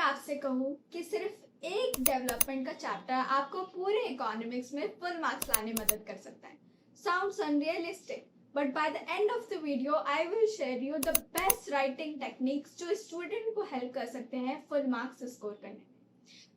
आपसे कहूँ कि सिर्फ एक डेवलपमेंट का चैप्टर आपको पूरे इकोनॉमिक्स में फुल मार्क्स लाने में मदद कर सकता है। Sounds unrealistic, but by the end of the video I will share you the best writing techniques जो स्टूडेंट को हेल्प कर सकते हैं फुल मार्क्स स्कोर करने में।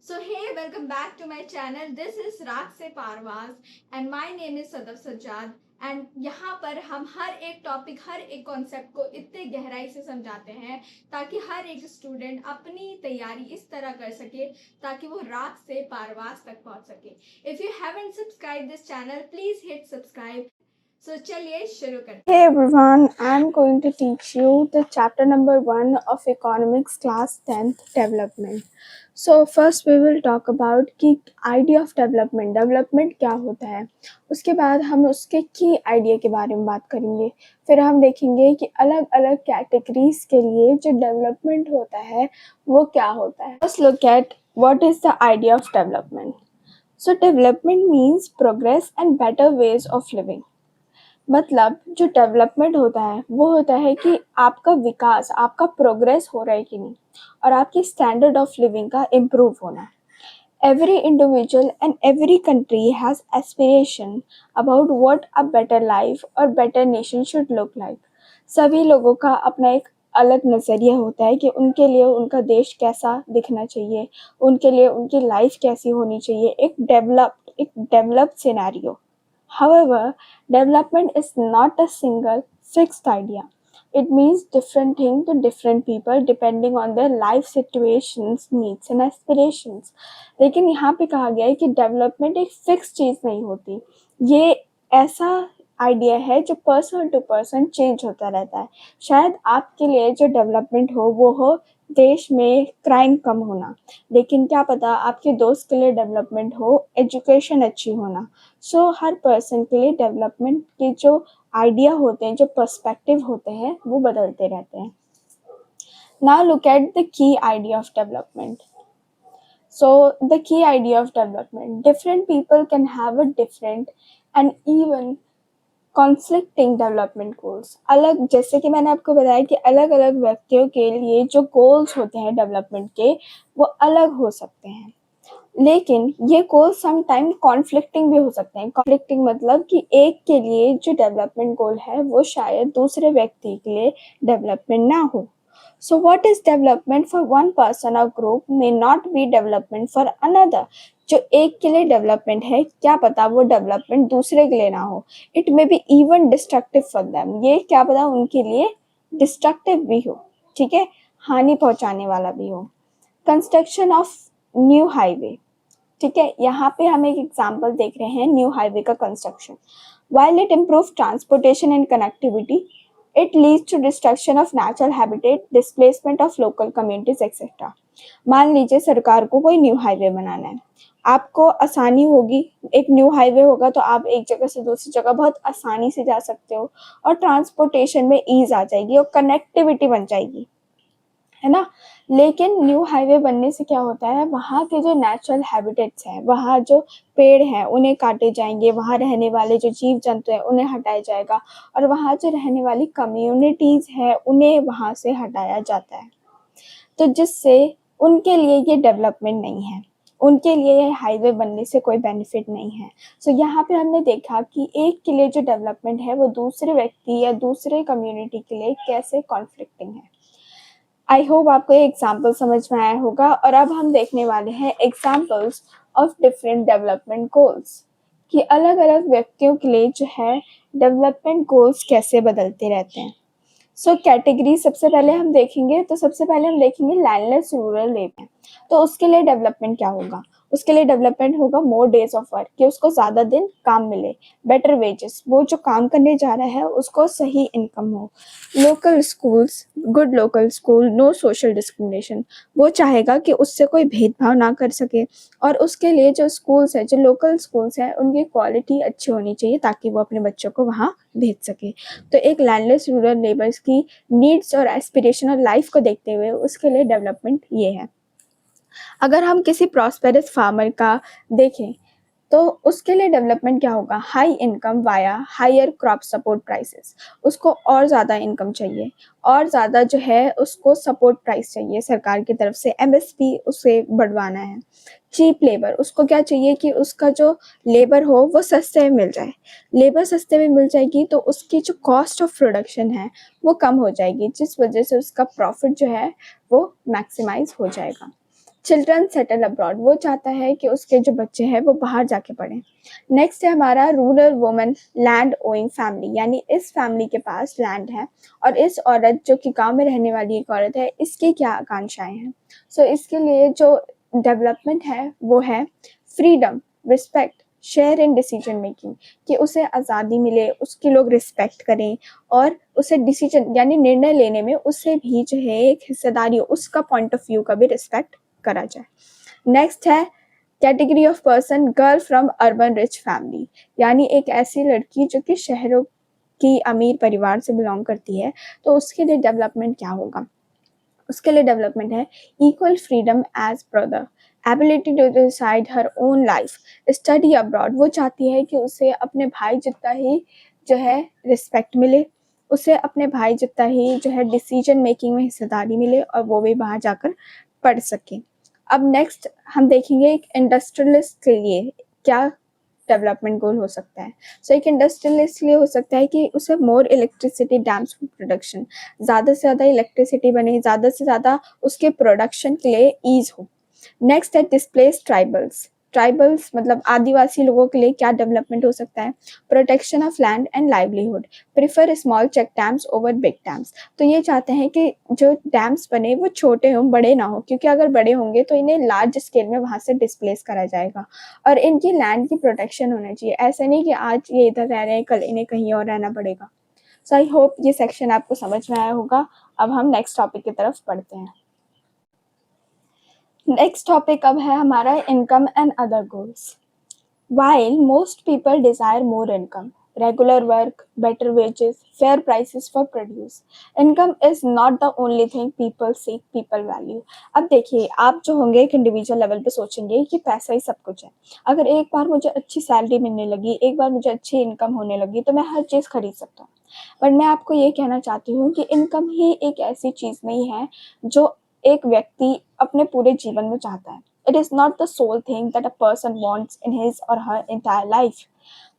So hey, welcome back to my channel. This is Rakse Parvaz and my name is Sadaf Sajjad. And यहाँ पर हम हर एक टॉपिक, हर एक कॉन्सेप्ट को इतने गहराई से समझाते हैं ताकि हर एक स्टूडेंट अपनी तैयारी इस तरह कर सके ताकि वो राख से पारवास तक पहुँच सके। If you haven't subscribe this channel, please hit subscribe. So चलिए शुरू करते हैं। Hey everyone, I'm going to teach you the chapter number 1 of economics class 10th development. So first we will talk about कि idea of development क्या होता है। उसके बाद हम उसके key idea के बारे में बात करेंगे। फिर हम देखेंगे कि अलग अलग categories के लिए जो development होता है वो क्या होता है। Let's look at what is the idea of development. So development means progress and better ways of living. मतलब जो डेवलपमेंट होता है वो होता है कि आपका विकास, आपका प्रोग्रेस हो रहा है कि नहीं, और आपकी स्टैंडर्ड ऑफ लिविंग का इम्प्रूव होना। Every individual and every country has aspiration about what a better life और better nation should look like. सभी लोगों का अपना एक अलग नज़रिया होता है कि उनके लिए उनका देश कैसा दिखना चाहिए, उनके लिए उनकी लाइफ कैसी होनी चाहिए, एक developed scenario. However, development is not a single fixed idea. It means different thing to different people depending on their life situations, needs and aspirations. लेकिन यहाँ पे कहा गया है कि डेवलपमेंट एक फिक्स चीज़ नहीं होती, ये ऐसा आइडिया है जो पर्सन टू पर्सन चेंज होता रहता है। शायद आपके लिए जो डेवलपमेंट हो वो हो देश में क्राइम कम होना, लेकिन क्या पता आपके दोस्त के लिए डेवलपमेंट हो एजुकेशन अच्छी होना। सो हर पर्सन के लिए डेवलपमेंट के जो आइडिया होते हैं, जो पर्सपेक्टिव होते हैं, वो बदलते रहते हैं। Now look at the key idea of development. So the key idea of development, different people can have a different and even conflicting development goals. अलग, जैसे कि मैंने आपको बताया कि अलग अलग व्यक्तियों के लिए जो गोल्स होते हैं डेवलपमेंट के वो अलग हो सकते हैं, लेकिन ये गोल सम टाइम कॉन्फ्लिक्टिंग भी हो सकते हैं। कॉन्फ्लिक्टिंग मतलब कि एक के लिए जो डेवलपमेंट गोल है वो शायद दूसरे व्यक्ति के लिए डेवलपमेंट ना हो। So what is development for one person or group may not be development for another. जो एक के लिए डेवलपमेंट है, क्या पता वो डेवलपमेंट दूसरे के लिए ना हो। It may be even destructive for them, ये क्या पता उनके लिए डिस्ट्रक्टिव भी हो, ठीक है, हानि पहुंचाने वाला भी हो। कंस्ट्रक्शन ऑफ न्यू हाईवे, ठीक है, यहाँ पे हम एक एग्जांपल देख रहे हैं न्यू हाईवे का construction. While it improves transportation and connectivity, it leads to destruction of natural habitat, displacement of local communities, etc. मान लीजिए सरकार को कोई न्यू हाईवे बनाना है, आपको आसानी होगी, एक न्यू हाईवे होगा तो आप एक जगह से दूसरी जगह बहुत आसानी से जा सकते हो और ट्रांसपोर्टेशन में ईज आ जाएगी और कनेक्टिविटी बन जाएगी, है ना। लेकिन न्यू हाईवे बनने से क्या होता है, वहाँ के जो नेचुरल हैबिटेट्स हैं, वहाँ जो पेड़ हैं उन्हें काटे जाएंगे, वहाँ रहने वाले जो जीव जंतु हैं उन्हें हटाया जाएगा और वहाँ जो रहने वाली कम्युनिटीज़ हैं उन्हें वहाँ से हटाया जाता है। तो जिससे उनके लिए ये डेवलपमेंट नहीं है, उनके लिए ये हाईवे बनने से कोई बेनिफिट नहीं है। सो यहाँ पे हमने देखा कि एक के लिए जो डेवलपमेंट है वो दूसरे व्यक्ति या दूसरे कम्युनिटी के लिए कैसे कॉन्फ्लिक्टिंग है। आई होप आपको ये एग्जाम्पल समझ में आया होगा। और अब हम देखने वाले हैं examples of different development goals, कि अलग अलग व्यक्तियों के लिए जो है डेवलपमेंट गोल्स कैसे बदलते रहते हैं। सो कैटेगरी सबसे पहले हम देखेंगे, तो सबसे पहले हम देखेंगे लैंडलेस रूरल एरिया। तो उसके लिए डेवलपमेंट क्या होगा, उसके लिए डेवलपमेंट होगा मोर डेज ऑफ वर्क, कि उसको ज़्यादा दिन काम मिले, बेटर वेजेस, वो जो काम करने जा रहा है उसको सही इनकम हो, local schools, good local school, no social discrimination, वो चाहेगा कि उससे कोई भेदभाव ना कर सके, और उसके लिए जो स्कूल्स है, जो लोकल स्कूल्स हैं, उनकी क्वालिटी अच्छी होनी चाहिए ताकि वो अपने बच्चों को वहाँ भेज सके। तो एक लैंडलेस रूरल लेबर्स की नीड्स और एस्पिरेशन और लाइफ को देखते हुए उसके लिए डेवलपमेंट ये है। अगर हम किसी प्रॉस्पेरस फार्मर का देखें, तो उसके लिए डेवलपमेंट क्या होगा, high income via higher crop support prices, उसको और ज़्यादा इनकम चाहिए, और ज़्यादा जो है उसको सपोर्ट प्राइस चाहिए सरकार की तरफ से, एमएसपी उसे बढ़वाना है। चीप लेबर, उसको क्या चाहिए कि उसका जो लेबर हो वो सस्ते में मिल जाए, लेबर सस्ते में मिल जाएगी तो उसकी जो कॉस्ट ऑफ प्रोडक्शन है वो कम हो जाएगी, जिस वजह से उसका प्रॉफिट जो है वो मैक्सिमाइज हो जाएगा। चिल्ड्रन सेटल अब्रॉड, वो चाहता है कि उसके जो बच्चे हैं वो बाहर जाके पढ़ें। नेक्स्ट है हमारा rural woman land owing family, यानी इस फैमिली के पास लैंड है और इस औरत जो कि गांव में रहने वाली एक औरत है, इसकी क्या आकांक्षाएं हैं। सो इसके लिए जो डेवलपमेंट है वो है freedom, respect, share in decision making, कि उसे आज़ादी मिले, उसकी लोग रिस्पेक्ट करें और उसे डिसीजन यानी निर्णय लेने में उससे भी जो है एक हिस्सेदारी हो, उसका पॉइंट ऑफ व्यू का भी रिस्पेक्ट करा जाए। नेक्स्ट है category of person girl from urban rich family, यानी एक ऐसी लड़की जो कि शहरों की अमीर परिवार से बिलोंग करती है, तो उसके लिए डेवलपमेंट क्या होगा, उसके लिए डेवलपमेंट है equal freedom as brother, ability to decide her own life, study abroad, वो चाहती है कि उसे अपने भाई जितना ही जो है रिस्पेक्ट मिले, उसे अपने भाई जितना ही जो है डिसीजन मेकिंग में हिस्सेदारी मिले और वो भी बाहर जाकर पढ़ सके। अब नेक्स्ट हम देखेंगे एक इंडस्ट्रियलिस्ट के लिए क्या डेवलपमेंट गोल हो सकता है। सो एक इंडस्ट्रियलिस्ट के लिए हो सकता है कि उसे मोर इलेक्ट्रिसिटी डैम्स प्रोडक्शन, ज़्यादा से ज़्यादा इलेक्ट्रिसिटी बने, ज़्यादा से ज़्यादा उसके प्रोडक्शन के लिए ईज हो। नेक्स्ट है डिस्प्लेस ट्राइबल्स, ट्राइबल्स मतलब आदिवासी लोगों के लिए क्या डेवलपमेंट हो सकता है, protection of land and livelihood, prefer small check dams over big dams, तो ये चाहते हैं कि जो डैम्स बने वो छोटे हों, बड़े ना हो, क्योंकि अगर बड़े होंगे तो इन्हें लार्ज स्केल में वहाँ से डिस्प्लेस करा जाएगा और इनकी लैंड की प्रोटेक्शन होना चाहिए, ऐसा नहीं कि आज ये इधर रह रहे हैं कल इन्हें कहीं और रहना पड़ेगा। सो आई होप ये सेक्शन आपको समझ में आया होगा। अब हम नेक्स्ट टॉपिक की तरफ पढ़ते हैं। नेक्स्ट टॉपिक अब है हमारा income and other goals. While most people desire more income, regular work, better wages, fair prices for produce, income is not the only thing people seek, people value. अब देखिए, आप जो होंगे एक इंडिविजुअल लेवल पे सोचेंगे कि पैसा ही सब कुछ है। अगर एक बार मुझे अच्छी सैलरी मिलने लगी, एक बार मुझे अच्छी इनकम होने लगी तो मैं हर चीज़ खरीद सकता हूँ। बट मैं आपको ये कहना चाहती हूँ कि इनकम ही एक ऐसी चीज़ नहीं है जो एक व्यक्ति अपने पूरे जीवन में चाहता है। It is not the sole thing that a person wants in his or her entire life.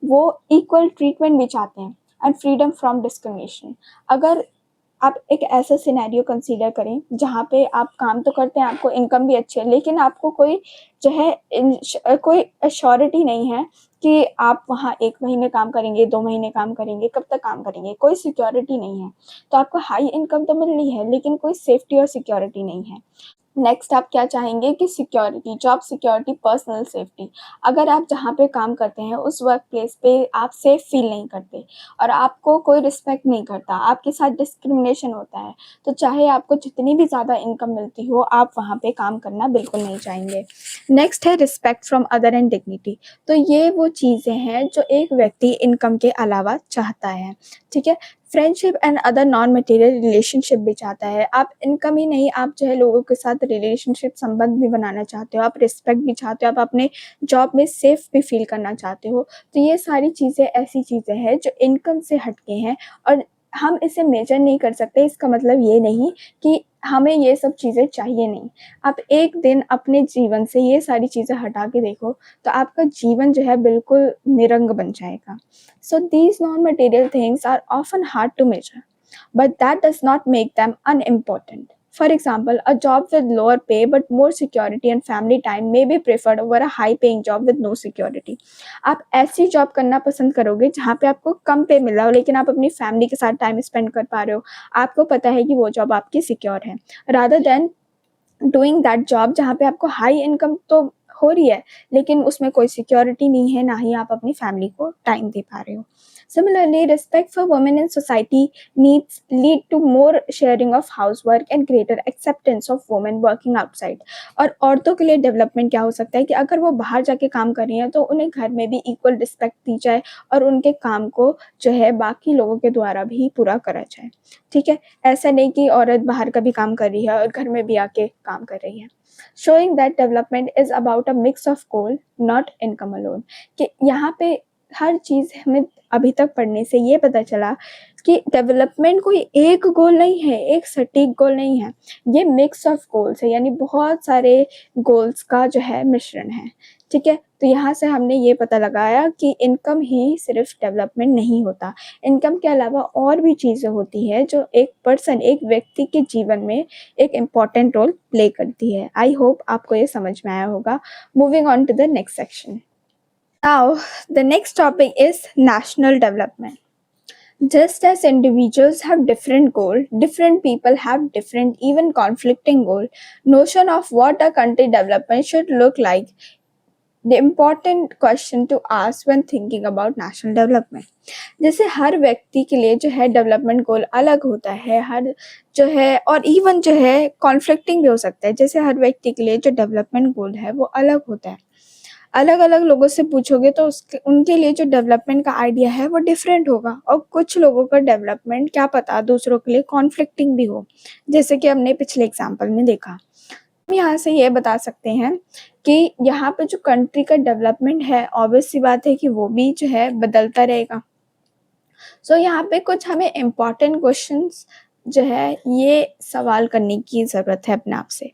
वो equal treatment भी चाहते हैं and freedom from discrimination. अगर आप एक ऐसा सिनेरियो कंसीडर करें जहाँ पे आप काम तो करते हैं, आपको इनकम भी अच्छी है, लेकिन आपको कोई जो है कोई अश्योरिटी नहीं है कि आप वहाँ 1 महीने काम करेंगे, 2 महीने काम करेंगे, कब तक काम करेंगे, कोई सिक्योरिटी नहीं है। तो आपको हाई इनकम तो मिल रही है लेकिन कोई सेफ्टी और सिक्योरिटी नहीं है। नेक्स्ट आप क्या चाहेंगे कि security, job security, personal safety. अगर आप जहाँ पे काम करते हैं उस वर्क प्लेस पे आप सेफ फील नहीं करते और आपको कोई रिस्पेक्ट नहीं करता, आपके साथ डिस्क्रिमिनेशन होता है, तो चाहे आपको जितनी भी ज़्यादा इनकम मिलती हो आप वहाँ पे काम करना बिल्कुल नहीं चाहेंगे। नेक्स्ट है respect from other and dignity. तो ये वो चीज़ें हैं जो एक व्यक्ति इनकम के अलावा चाहता है, ठीक है। Friendship and other non material relationship भी चाहता है। आप इनकम ही नहीं, आप जो है लोगों के साथ रिलेशनशिप संबंध भी बनाना चाहते हो, आप रिस्पेक्ट भी चाहते हो, आप अपने जॉब में सेफ भी फील करना चाहते हो। तो ये सारी चीज़ें ऐसी चीज़ें हैं जो इनकम से हटके हैं और हम इसे मेजर नहीं कर सकते। इसका मतलब ये नहीं कि हमें ये सब चीज़ें चाहिए नहीं। आप एक दिन अपने जीवन से ये सारी चीज़ें हटा के देखो तो आपका जीवन जो है बिल्कुल निरंग बन जाएगा। So these non-material things are often hard to measure, but that does not make them unimportant. For example, a job with lower pay but more security and family time may be preferred over a high-paying job with no security. आप ऐसी job करना पसंद करोगे जहाँ पे आपको कम पे मिल रहा हो लेकिन आप अपनी फैमिली के साथ टाइम स्पेंड कर पा रहे हो, आपको पता है कि वो जॉब आपकी सिक्योर है, rather than doing that job जहाँ पे आपको हाई इनकम तो हो रही है लेकिन उसमें कोई सिक्योरिटी नहीं है, ना ही आप अपनी फैमिली को टाइम दे पा रहे हो। Similarly, respect for women in society needs lead to more sharing of housework and greater acceptance of women working outside. और औरतों के लिए डेवलपमेंट क्या हो सकता है कि अगर वो बाहर जाके काम कर रही हैं तो उन्हें घर में भी इक्वल रिस्पेक्ट दी जाए और उनके काम को जो है बाकी लोगों के द्वारा भी पूरा करा जाए। ठीक है, ऐसा नहीं कि औरत बाहर का भी काम कर रही है और घर में भी आके काम कर रही है। Showing that development is about a mix of goal not income alone, कि यहाँ पे हर चीज़ हमें अभी तक पढ़ने से ये पता चला कि डेवलपमेंट कोई एक गोल नहीं है, एक सटीक गोल नहीं है, ये मिक्स ऑफ गोल्स है, यानी बहुत सारे गोल्स का जो है मिश्रण है। ठीक है, तो यहाँ से हमने ये पता लगाया कि इनकम ही सिर्फ डेवलपमेंट नहीं होता, इनकम के अलावा और भी चीज़ें होती है जो एक पर्सन, एक व्यक्ति के जीवन में एक इम्पॉर्टेंट रोल प्ले करती है। आई होप आपको ये समझ में आया होगा। Moving on to the next section. Now, the next topic is national development. Just as individuals have different goals, different people have different, even conflicting goals. Notion of what a country development should look like, the important question to ask when thinking about national development. जैसे हर व्यक्ति के लिए जो है development goal अलग होता है, हर जो है और इवन जो है कॉन्फ्लिक्टिंग भी हो सकता है। जैसे हर व्यक्ति के लिए जो डेवलपमेंट गोल है वो अलग होता है। अलग अलग लोगों से पूछोगे तो उनके लिए जो डेवलपमेंट का आइडिया है वो डिफरेंट होगा और कुछ लोगों का डेवलपमेंट क्या पता दूसरों के लिए कॉन्फ्लिक्टिंग भी हो, जैसे कि हमने पिछले एग्जाम्पल में देखा। हम यहाँ से ये बता सकते हैं कि यहाँ पे जो कंट्री का डेवलपमेंट है ऑब्वियस सी बात है कि वो भी जो है बदलता रहेगा। सो यहाँ पे कुछ हमें इम्पॉर्टेंट क्वेश्चंस जो है ये सवाल करने की ज़रूरत है अपने आप से।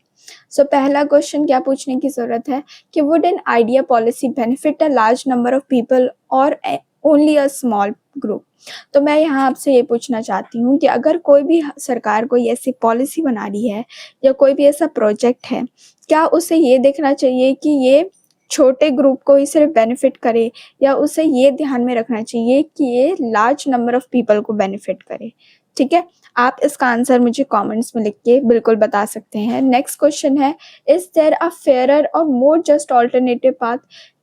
सो पहला क्वेश्चन क्या पूछने की ज़रूरत है कि would an idea policy benefit a large number of people और ओनली अ स्मॉल ग्रुप। तो मैं यहाँ आपसे ये पूछना चाहती हूँ कि अगर कोई भी सरकार कोई ऐसी पॉलिसी बना रही है या कोई भी ऐसा प्रोजेक्ट है, क्या उसे ये देखना चाहिए कि ये छोटे ग्रुप को ही सिर्फ बेनिफिट करे या उसे ये ध्यान में रखना चाहिए कि ये लार्ज नंबर ऑफ पीपल को बेनिफिट करे। ठीक है, आप इसका आंसर मुझे कमेंट्स में लिख के बिल्कुल बता सकते हैं। नेक्स्ट क्वेश्चन है, इज देयर अ फेयरर और मोर जस्ट ऑल्टरनेटिव पाथ।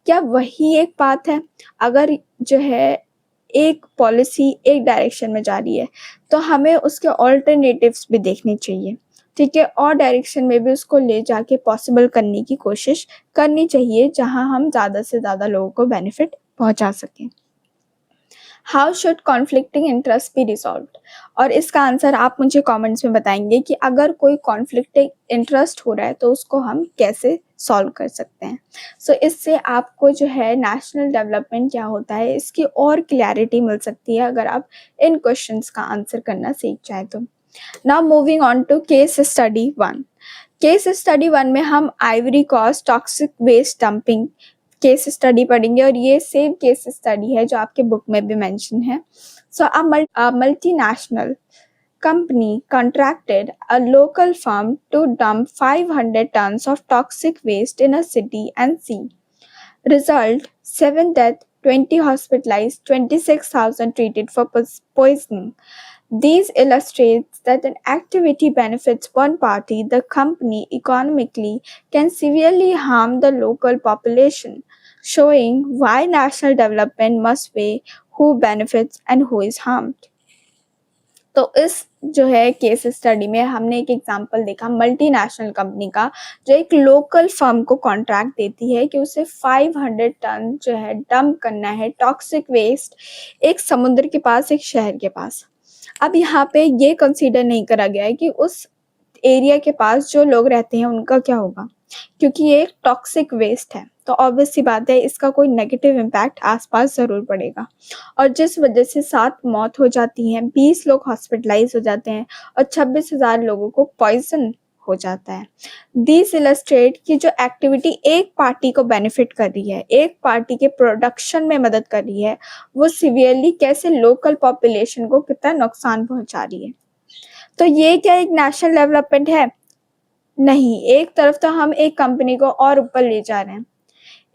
क्या वही एक पाथ है? अगर जो है एक पॉलिसी एक डायरेक्शन में जा रही है तो हमें उसके ऑल्टरनेटिव्स भी देखने चाहिए। ठीक है, और डायरेक्शन में भी उसको ले जाके पॉसिबल करने की कोशिश करनी चाहिए जहां हम ज़्यादा से ज़्यादा लोगों को बेनिफिट पहुंचा सकें। How should conflicting interest be resolved, और इसका आंसर आप मुझे कमेंट्स में बताएंगे कि अगर कोई कॉन्फ्लिक्टिंग इंटरेस्ट हो रहा है तो उसको हम कैसे सॉल्व कर सकते हैं। सो इससे आपको जो है नेशनल डेवलपमेंट क्या होता है इसकी और क्लैरिटी मिल सकती है अगर आप इन क्वेश्चंस का आंसर करना सीख जाए तो। Now moving on to case study 1। Case study 1 में हम Ivory Coast toxic waste dumping case study पढ़ेंगे और ये सेम केस स्टडी है जो आपके बुक में भी मेंशन है। So a multinational company contracted a local firm to dump 500 tons of toxic waste in a city and sea. Result: 7 deaths, 20 hospitalized, 26,000 treated for poisoning. These illustrates that an activity benefits one party, the company, economically can severely harm the local population, showing why national development must weigh who benefits and who is harmed. तो इस जो है case study में हमने एक example देखा multinational company का जो एक लोकल फर्म को कॉन्ट्रैक्ट देती है कि उसे 500 टन जो है डंप करना है टॉक्सिक वेस्ट एक समुद्र के पास, एक शहर के पास। अब यहाँ पे ये कंसीडर नहीं करा गया है कि उस एरिया के पास जो लोग रहते हैं उनका क्या होगा, क्योंकि ये एक टॉक्सिक वेस्ट है तो ऑब्वियस सी बात है इसका कोई नेगेटिव इम्पैक्ट आसपास ज़रूर पड़ेगा और जिस वजह से 7 मौत हो जाती हैं, 20 लोग हॉस्पिटलाइज हो जाते हैं और 26,000 लोगों को पॉइजन हो जाता है। दिस इलस्ट्रेट की जो एक्टिविटी एक पार्टी को बेनिफिट कर रही है, एक पार्टी के प्रोडक्शन में मदद कर रही है, वो सीवियरली कैसे लोकल पॉपुलेशन को कितना नुकसान पहुंचा रही है। तो ये क्या एक नेशनल डेवलपमेंट है? नहीं, एक तरफ तो हम एक कंपनी को और ऊपर ले जा रहे हैं,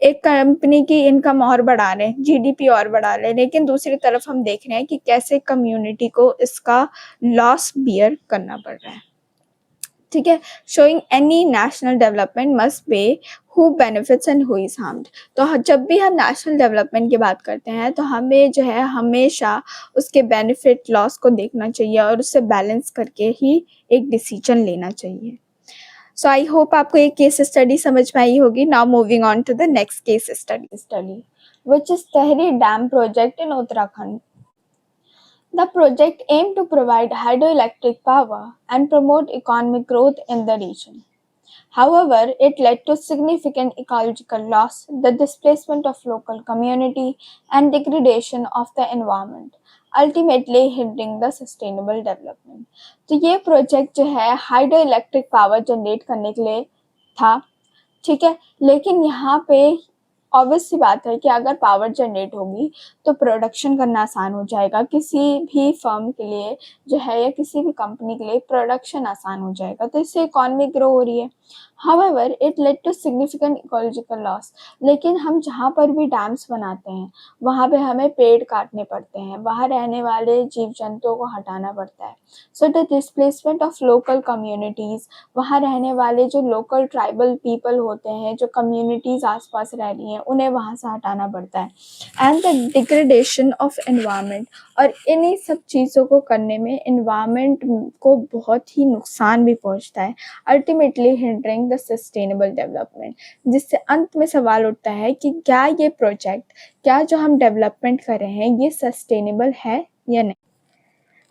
एक कंपनी की इनकम और बढ़ा रहे हैं, जीडीपी और बढ़ा रहे हैं, लेकिन दूसरी तरफ हम देख रहे हैं कि कैसे कम्युनिटी को इसका लॉस बियर करना पड़ रहा है। ठीक है, showing any national development must be who benefits and who is harmed. तो जब भी हम नेशनल डेवलपमेंट की बात करते हैं तो हमें जो है हमेशा उसके बेनिफिट लॉस को देखना चाहिए और उससे बैलेंस करके ही एक डिसीजन लेना चाहिए। सो आई होप आपको ये केस स्टडी समझ में आई होगी। Now moving on to the next case study which is Tehri Dam project in Uttarakhand. The project aimed to provide hydroelectric power and promote economic growth in the region. However, it led to significant ecological loss, the displacement of local community, and degradation of the environment, ultimately hindering the sustainable development. तो ये project जो है hydro electric power generate करने के लिए था, ठीक है, लेकिन यहाँ पे ऑब्वियस सी बात है कि अगर पावर जनरेट होगी तो प्रोडक्शन करना आसान हो जाएगा। किसी भी फर्म के लिए जो है या किसी भी कंपनी के लिए प्रोडक्शन आसान हो जाएगा, तो इससे इकॉनमी ग्रो हो रही है। However it led to significant ecological loss. लेकिन हम जहाँ पर भी डैम्स बनाते हैं वहाँ पे हमें पेड़ काटने पड़ते हैं, वहाँ रहने वाले जीव जंतुओं को हटाना पड़ता है। So the displacement of local communities, वहाँ रहने वाले जो लोकल ट्राइबल पीपल होते हैं, जो कम्युनिटीज़ आसपास रह रही हैं, उन्हें वहाँ से हटाना पड़ता है। And the degradation of environment, और इन्हीं सब चीज़ों को करने में एनवायरनमेंट को बहुत ही नुकसान भी पहुँचता है, ultimately hindering the sustainable development. जिससे अंत में सवाल उठता है कि क्या ये प्रोजेक्ट, क्या जो हम डेवलपमेंट कर रहे हैं ये सस्टेनेबल है या नहीं।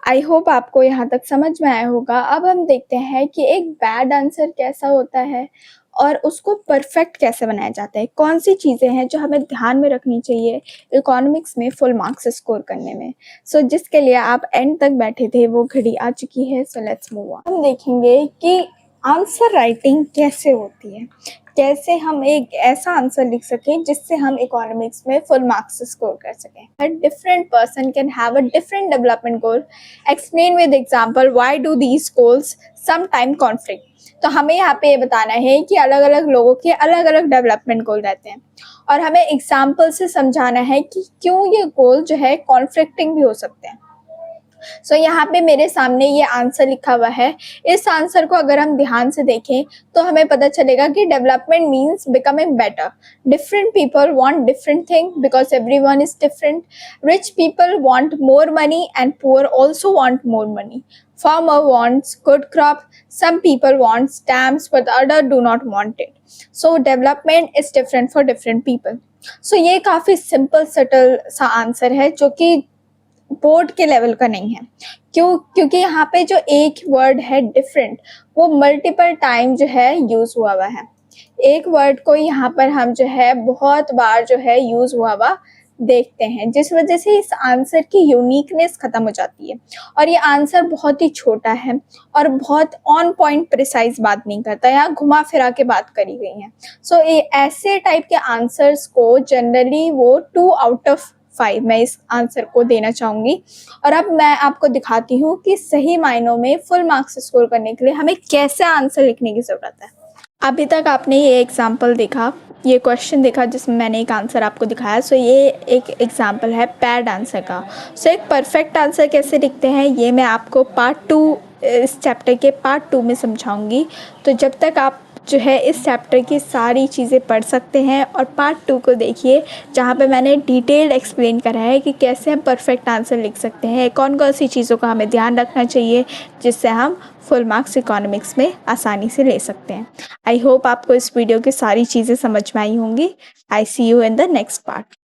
आई होप आपको यहाँ तक समझ में आया होगा। अब हम देखते हैं कि एक बैड आंसर कैसा होता है और उसको परफेक्ट कैसे बनाया जाता है, कौन सी चीज़ें हैं जो हमें ध्यान में रखनी चाहिए इकोनॉमिक्स में फुल मार्क्स स्कोर करने में। सो जिसके लिए आप एंड तक बैठे थे वो घड़ी आ चुकी है। So let's move on. हम देखेंगे कि आंसर राइटिंग कैसे होती है, कैसे हम एक ऐसा आंसर लिख सकें जिससे हम इकोनॉमिक्स में फुल मार्क्स स्कोर कर सकें। हर different person can have a different development goal. Explain with example why do these goals some time conflict. तो हमें यहाँ पे ये बताना है कि अलग अलग लोगों के अलग अलग डेवलपमेंट गोल रहते हैं और हमें एग्जाम्पल से समझाना है कि क्यों ये गोल जो है कॉन्फ्लिक्टिंग भी हो सकते हैं। सो यहाँ पे मेरे सामने ये आंसर लिखा हुआ है। इस आंसर को अगर हम ध्यान से देखें तो हमें पता चलेगा कि development means becoming better. Different people want different thing because everyone is different. Rich people want more money and poor also want more money. Farmer wants good crop. Some people want stamps, but the other do not want it. So development is different for different people. So ये काफी simple subtle सा answer है जो कि board के level का नहीं है। क्योंकि यहाँ पे जो एक वर्ड है डिफरेंट, वो मल्टीपल टाइम जो है यूज हुआ है। एक वर्ड को यहाँ पर हम जो है बहुत बार जो है यूज हुआ देखते हैं, जिस वजह से इस आंसर की यूनिकनेस खत्म हो जाती है। और ये आंसर बहुत ही छोटा है और बहुत ऑन पॉइंट प्रिसाइज बात नहीं करता, यहाँ घुमा फिरा के बात करी गई है। सो ऐसे टाइप के आंसर्स को जनरली वो 2 आउट ऑफ 5 मैं इस आंसर को देना चाहूँगी। और अब मैं आपको दिखाती हूँ कि सही मायनों में फुल मार्क्स स्कोर करने के लिए हमें कैसे आंसर लिखने की ज़रूरत है। अभी तक आपने ये एग्जाम्पल देखा, ये क्वेश्चन देखा जिसमें मैंने एक आंसर आपको दिखाया। सो ये एक एग्जाम्पल है पैड आंसर का। सो एक परफेक्ट आंसर कैसे लिखते हैं ये मैं आपको पार्ट 2 इस चैप्टर के पार्ट 2 में समझाऊंगी। तो जब तक आप जो है इस चैप्टर की सारी चीज़ें पढ़ सकते हैं और पार्ट 2 को देखिए जहाँ पे मैंने डिटेल एक्सप्लेन करा है कि कैसे हम परफेक्ट आंसर लिख सकते हैं, कौन कौन सी चीज़ों का हमें ध्यान रखना चाहिए जिससे हम फुल मार्क्स इकोनॉमिक्स में आसानी से ले सकते हैं। आई होप आपको इस वीडियो की सारी चीज़ें समझ में आई होंगी। I see you in the next part.